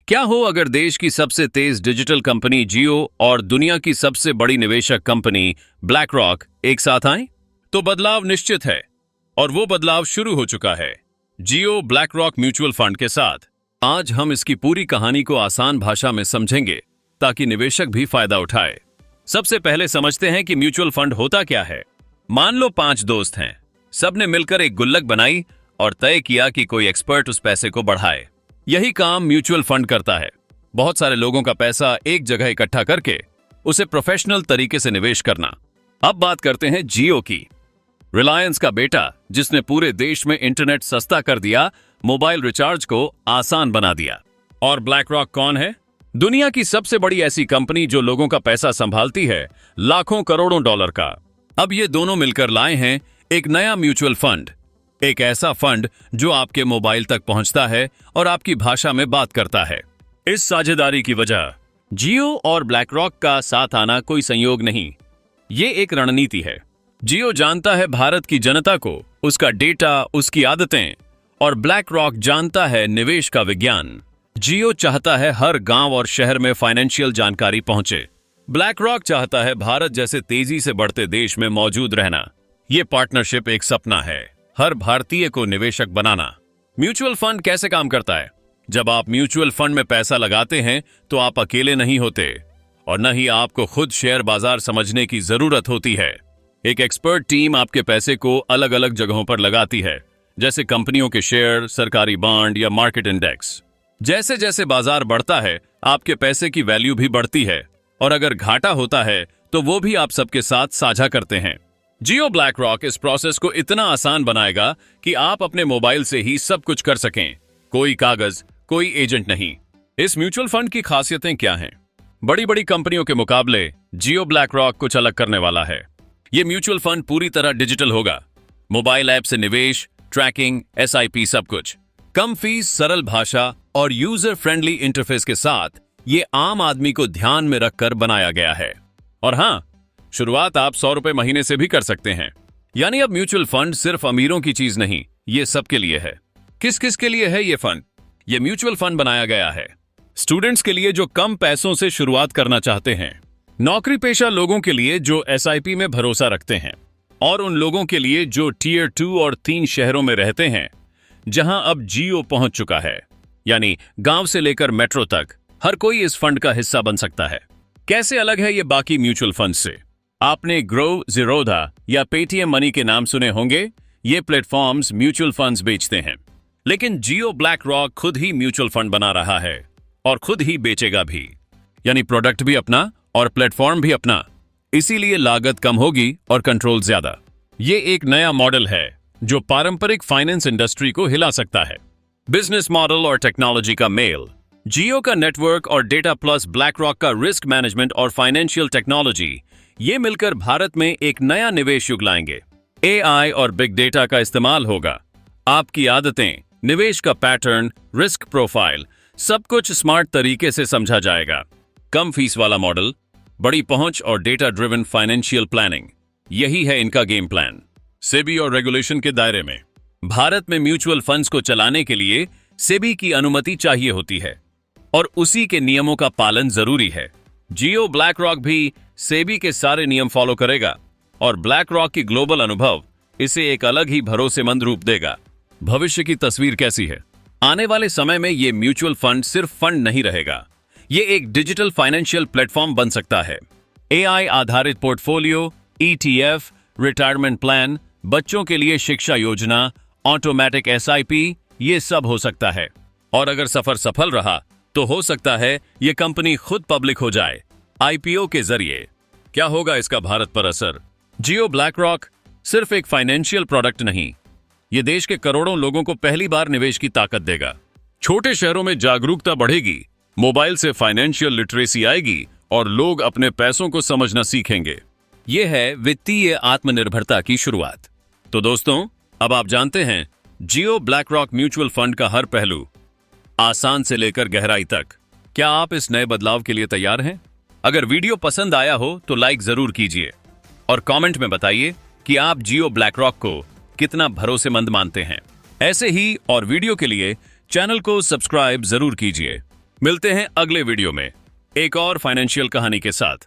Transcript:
क्या हो अगर देश की सबसे तेज डिजिटल कंपनी जियो और दुनिया की सबसे बड़ी निवेशक कंपनी ब्लैक रॉक एक साथ आए? तो बदलाव निश्चित है और वो बदलाव शुरू हो चुका है जियो ब्लैक रॉक म्यूचुअल फंड के साथ। आज हम इसकी पूरी कहानी को आसान भाषा में समझेंगे ताकि निवेशक भी फायदा उठाए। सबसे पहले समझते हैं कि म्यूचुअल फंड होता क्या है। मान लो 5 दोस्त हैं, सबने मिलकर एक गुल्लक बनाई और तय किया कि कोई एक्सपर्ट उस पैसे को बढ़ाए। यही काम म्यूचुअल फंड करता है, बहुत सारे लोगों का पैसा एक जगह इकट्ठा करके उसे प्रोफेशनल तरीके से निवेश करना। अब बात करते हैं जियो की। रिलायंस का बेटा जिसने पूरे देश में इंटरनेट सस्ता कर दिया, मोबाइल रिचार्ज को आसान बना दिया। और ब्लैक रॉक कौन है? दुनिया की सबसे बड़ी ऐसी कंपनी जो लोगों का पैसा संभालती है, लाखों करोड़ों डॉलर का। अब ये दोनों मिलकर लाए हैं एक नया म्यूचुअल फंड, एक ऐसा फंड जो आपके मोबाइल तक पहुंचता है और आपकी भाषा में बात करता है। इस साझेदारी की वजह जियो और ब्लैक रॉक का साथ आना कोई संयोग नहीं, ये एक रणनीति है। जियो जानता है भारत की जनता को, उसका डेटा, उसकी आदतें, और ब्लैक रॉक जानता है निवेश का विज्ञान। जियो चाहता है हर गांव और शहर में फाइनेंशियल जानकारी पहुंचे। ब्लैक रॉक चाहता है भारत जैसे तेजी से बढ़ते देश में मौजूद रहना। ये पार्टनरशिप एक सपना है, हर भारतीय को निवेशक बनाना। म्यूचुअल फंड कैसे काम करता है? जब आप म्यूचुअल फंड में पैसा लगाते हैं तो आप अकेले नहीं होते और न ही आपको खुद शेयर बाजार समझने की जरूरत होती है। एक एक्सपर्ट टीम आपके पैसे को अलग अलग जगहों पर लगाती है, जैसे कंपनियों के शेयर, सरकारी बॉन्ड या मार्केट इंडेक्स। जैसे जैसे बाजार बढ़ता है, आपके पैसे की वैल्यू भी बढ़ती है और अगर घाटा होता है तो वो भी आप सबके साथ साझा करते हैं। जियो ब्लैक रॉक इस प्रोसेस को इतना आसान बनाएगा कि आप अपने मोबाइल से ही सब कुछ कर सकें, कोई कागज, कोई एजेंट नहीं। इस म्यूचुअल फंड की खासियतें क्या हैं? बड़ी बड़ी कंपनियों के मुकाबले जियो ब्लैक रॉक कुछ अलग करने वाला है। ये म्यूचुअल फंड पूरी तरह डिजिटल होगा। मोबाइल ऐप से निवेश, ट्रैकिंग, SIP, सब कुछ। कम फीस, सरल भाषा और यूजर फ्रेंडली इंटरफेस के साथ ये आम आदमी को ध्यान में रखकर बनाया गया है। और हाँ, शुरुआत आप 100 रुपए महीने से भी कर सकते हैं। यानी अब म्यूचुअल फंड सिर्फ अमीरों की चीज नहीं, ये सबके लिए है। किस किस के लिए है ये फंड? ये म्यूचुअल फंड बनाया गया है स्टूडेंट्स के लिए जो कम पैसों से शुरुआत करना चाहते हैं, नौकरी पेशा लोगों के लिए जो SIP में भरोसा रखते हैं, और उन लोगों के लिए जो Tier 2 और 3 शहरों में रहते हैं जहां अब जियो पहुंच चुका है। यानी गांव से लेकर मेट्रो तक हर कोई इस फंड का हिस्सा बन सकता है। कैसे अलग है ये बाकी म्यूचुअल फंड से? आपने ग्रो, ज़ीरोधा या पेटीएम मनी के नाम सुने होंगे। ये प्लेटफॉर्म्स म्यूचुअल फंड्स बेचते हैं, लेकिन जियो ब्लैक रॉक खुद ही म्यूचुअल फंड बना रहा है और खुद ही बेचेगा भी। यानी प्रोडक्ट भी अपना और प्लेटफॉर्म भी अपना, इसीलिए लागत कम होगी और कंट्रोल ज्यादा। ये एक नया मॉडल है जो पारंपरिक फाइनेंस इंडस्ट्री को हिला सकता है। बिजनेस मॉडल और टेक्नोलॉजी का मेल। जियो का नेटवर्क और डेटा प्लस ब्लैक रॉक का रिस्क मैनेजमेंट और फाइनेंशियल टेक्नोलॉजी, ये मिलकर भारत में एक नया निवेश युग लाएंगे। AI और बिग डेटा का इस्तेमाल होगा। आपकी आदतें, निवेश का पैटर्न, रिस्क प्रोफाइल, सब कुछ स्मार्ट तरीके से समझा जाएगा। कम फीस वाला मॉडल, बड़ी पहुंच और डेटा ड्रिवन फाइनेंशियल प्लानिंग, यही है इनका गेम प्लान। सेबी और रेगुलेशन के दायरे में। भारत में म्यूचुअल फंड्स को चलाने के लिए सेबी की अनुमति चाहिए होती है और उसी के नियमों का पालन जरूरी है। जियो ब्लैक रॉक भी सेबी के सारे नियम फॉलो करेगा और ब्लैक रॉक की ग्लोबल अनुभव इसे एक अलग ही भरोसेमंद रूप देगा। भविष्य की तस्वीर कैसी है? आने वाले समय में ये म्यूचुअल फंड सिर्फ फंड नहीं रहेगा, ये एक डिजिटल फाइनेंशियल प्लेटफॉर्म बन सकता है। AI आधारित पोर्टफोलियो, ETF, रिटायरमेंट प्लान, बच्चों के लिए शिक्षा योजना, ऑटोमेटिक SIP, ये सब हो सकता है। और अगर सफर सफल रहा तो हो सकता है ये कंपनी खुद पब्लिक हो जाए IPO के जरिए। क्या होगा इसका भारत पर असर? जियो ब्लैक रॉक सिर्फ एक फाइनेंशियल प्रोडक्ट नहीं, ये देश के करोड़ों लोगों को पहली बार निवेश की ताकत देगा। छोटे शहरों में जागरूकता बढ़ेगी, मोबाइल से फाइनेंशियल लिटरेसी आएगी और लोग अपने पैसों को समझना सीखेंगे। यह है वित्तीय आत्मनिर्भरता की शुरुआत। तो दोस्तों, अब आप जानते हैं जियो ब्लैक रॉक म्यूचुअल फंड का हर पहलू, आसान से लेकर गहराई तक। क्या आप इस नए बदलाव के लिए तैयार हैं? अगर वीडियो पसंद आया हो तो लाइक जरूर कीजिए और कमेंट में बताइए कि आप जियो ब्लैक रॉक को कितना भरोसेमंद मानते हैं। ऐसे ही और वीडियो के लिए चैनल को सब्सक्राइब जरूर कीजिए। मिलते हैं अगले वीडियो में एक और फाइनेंशियल कहानी के साथ।